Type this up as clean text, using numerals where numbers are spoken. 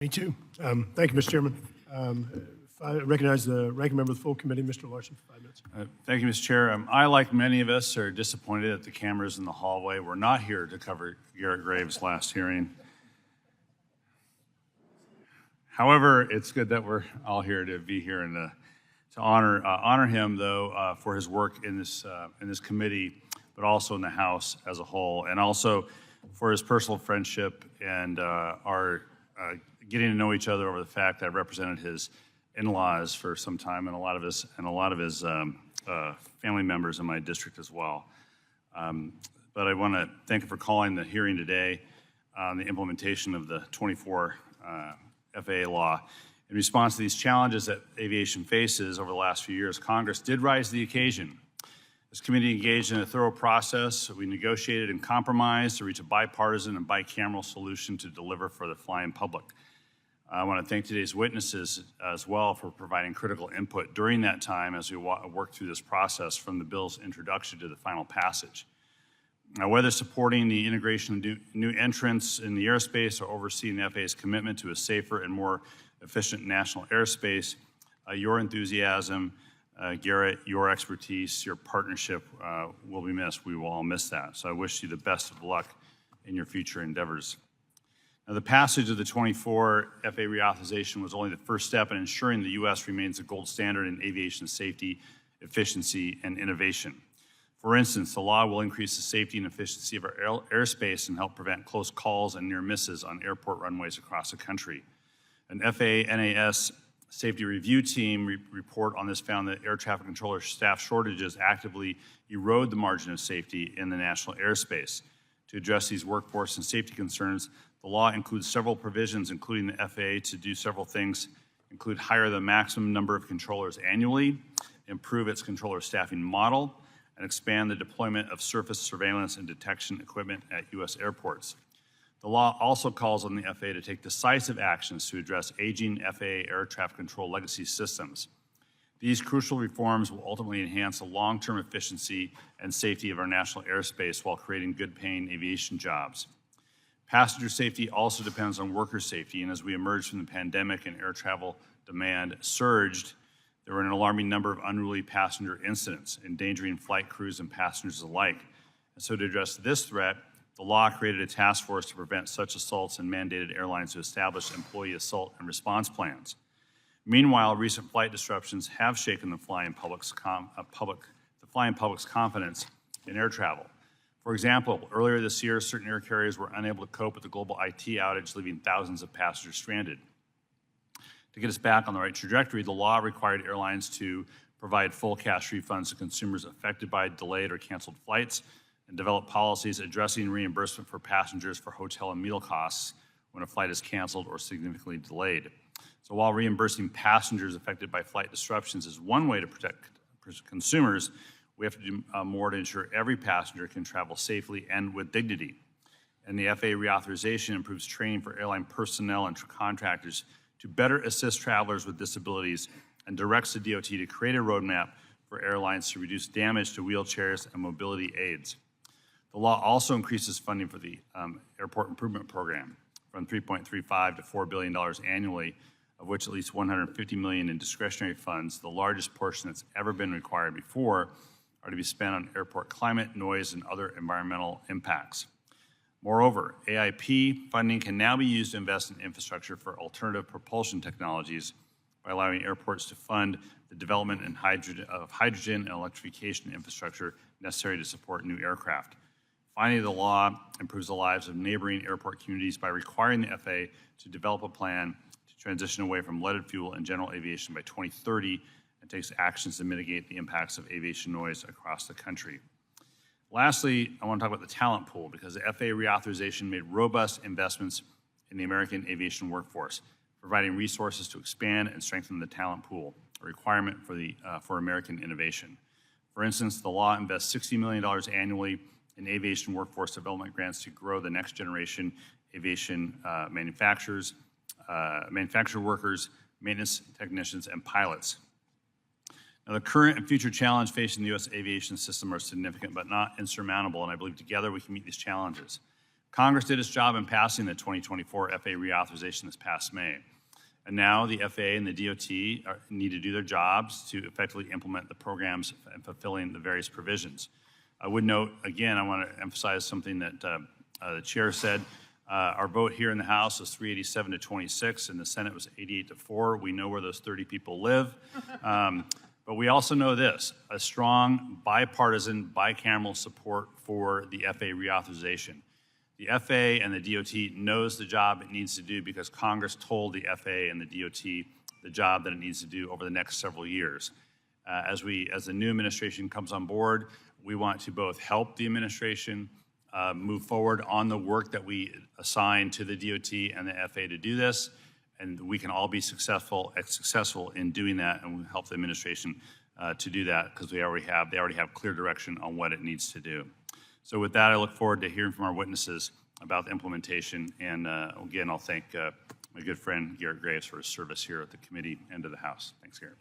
Me too. Thank you, Mr. Chairman. I recognize the ranking member of the full committee, Mr. Larsen, for 5 minutes. Thank you, Mr. Chair. I, like many of us, are disappointed that the cameras in the hallway were not here to cover Garrett Graves' last hearing. However, it's good that we're all here to be here and to honor him, though, for his work in this committee, but also in the House as a whole, and also for his personal friendship and our getting to know each other over the fact that I represented his in-laws for some time, and a lot of his family members in my district as well. But I want to thank him for calling the hearing today on the implementation of the 24 FAA law. In response to these challenges that aviation faces over the last few years, Congress did rise to the occasion. This committee engaged in a thorough process. We negotiated and compromised to reach a bipartisan and bicameral solution to deliver for the flying public. I want to thank today's witnesses as well for providing critical input during that time as we work through this process from the bill's introduction to the final passage. Now, whether supporting the integration of new entrants in the airspace or overseeing the FAA's commitment to a safer and more efficient national airspace, your enthusiasm, Garrett, your expertise, your partnership will be missed. We will all miss that. So I wish you the best of luck in your future endeavors. Now, the passage of the 24 FAA reauthorization was only the first step in ensuring the U.S. remains the gold standard in aviation safety, efficiency, and innovation. For instance, the law will increase the safety and efficiency of our airspace and help prevent close calls and near misses on airport runways across the country. An FAA NAS safety review team report on this found that air traffic controller staff shortages actively erode the margin of safety in the national airspace. To address these workforce and safety concerns, the law includes several provisions, including the FAA to do several things, include hire the maximum number of controllers annually, improve its controller staffing model, and expand the deployment of surface surveillance and detection equipment at U.S. airports. The law also calls on the FAA to take decisive actions to address aging FAA air traffic control legacy systems. These crucial reforms will ultimately enhance the long-term efficiency and safety of our national airspace while creating good-paying aviation jobs. Passenger safety also depends on worker safety, and as we emerged from the pandemic and air travel demand surged, there were an alarming number of unruly passenger incidents, endangering flight crews and passengers alike. And so to address this threat, the law created a task force to prevent such assaults and mandated airlines to establish employee assault and response plans. Meanwhile, recent flight disruptions have shaken the flying public's confidence in air travel. For example, earlier this year, certain air carriers were unable to cope with the global IT outage, leaving thousands of passengers stranded. To get us back on the right trajectory, the law required airlines to provide full cash refunds to consumers affected by delayed or canceled flights and develop policies addressing reimbursement for passengers for hotel and meal costs when a flight is canceled or significantly delayed. So while reimbursing passengers affected by flight disruptions is one way to protect consumers, we have to do more to ensure every passenger can travel safely and with dignity. And the FAA reauthorization improves training for airline personnel and contractors to better assist travelers with disabilities and directs the DOT to create a roadmap for airlines to reduce damage to wheelchairs and mobility aids. The law also increases funding for the Airport Improvement Program from $3.35 to $4 billion annually, of which at least $150 million in discretionary funds, the largest portion that's ever been required before, are to be spent on airport climate, noise, and other environmental impacts. Moreover, AIP funding can now be used to invest in infrastructure for alternative propulsion technologies by allowing airports to fund the development of hydrogen and electrification infrastructure necessary to support new aircraft. Finally, the law improves the lives of neighboring airport communities by requiring the FAA to develop a plan to transition away from leaded fuel in general aviation by 2030 and takes actions to mitigate the impacts of aviation noise across the country. Lastly, I want to talk about the talent pool because the FAA reauthorization made robust investments in the American aviation workforce, providing resources to expand and strengthen the talent pool, a requirement for American innovation. For instance, the law invests $60 million annually in aviation workforce development grants to grow the next generation aviation manufacturer workers, maintenance technicians, and pilots. Now, the current and future challenge facing the U.S. aviation system are significant but not insurmountable, and I believe together we can meet these challenges. Congress did its job in passing the 2024 FAA reauthorization this past May. And now the FAA and the DOT need to do their jobs to effectively implement the programs and fulfilling the various provisions. I would note, again, I want to emphasize something that the chair said. Our vote here in the House was 387 to 26, and the Senate was 88 to 4. We know where those 30 people live. But we also know this, a strong bipartisan, bicameral support for the FAA reauthorization. The FAA and the DOT knows the job it needs to do because Congress told the FAA and the DOT the job that it needs to do over the next several years. As the new administration comes on board, we want to both help the administration move forward on the work that we assign to the DOT and the FAA to do this, and we can all be successful in doing that, and we help the administration to do that because they already have clear direction on what it needs to do. So with that, I look forward to hearing from our witnesses about the implementation, and again, I'll thank my good friend Garrett Graves for his service here at the committee and to the House. Thanks, Garrett.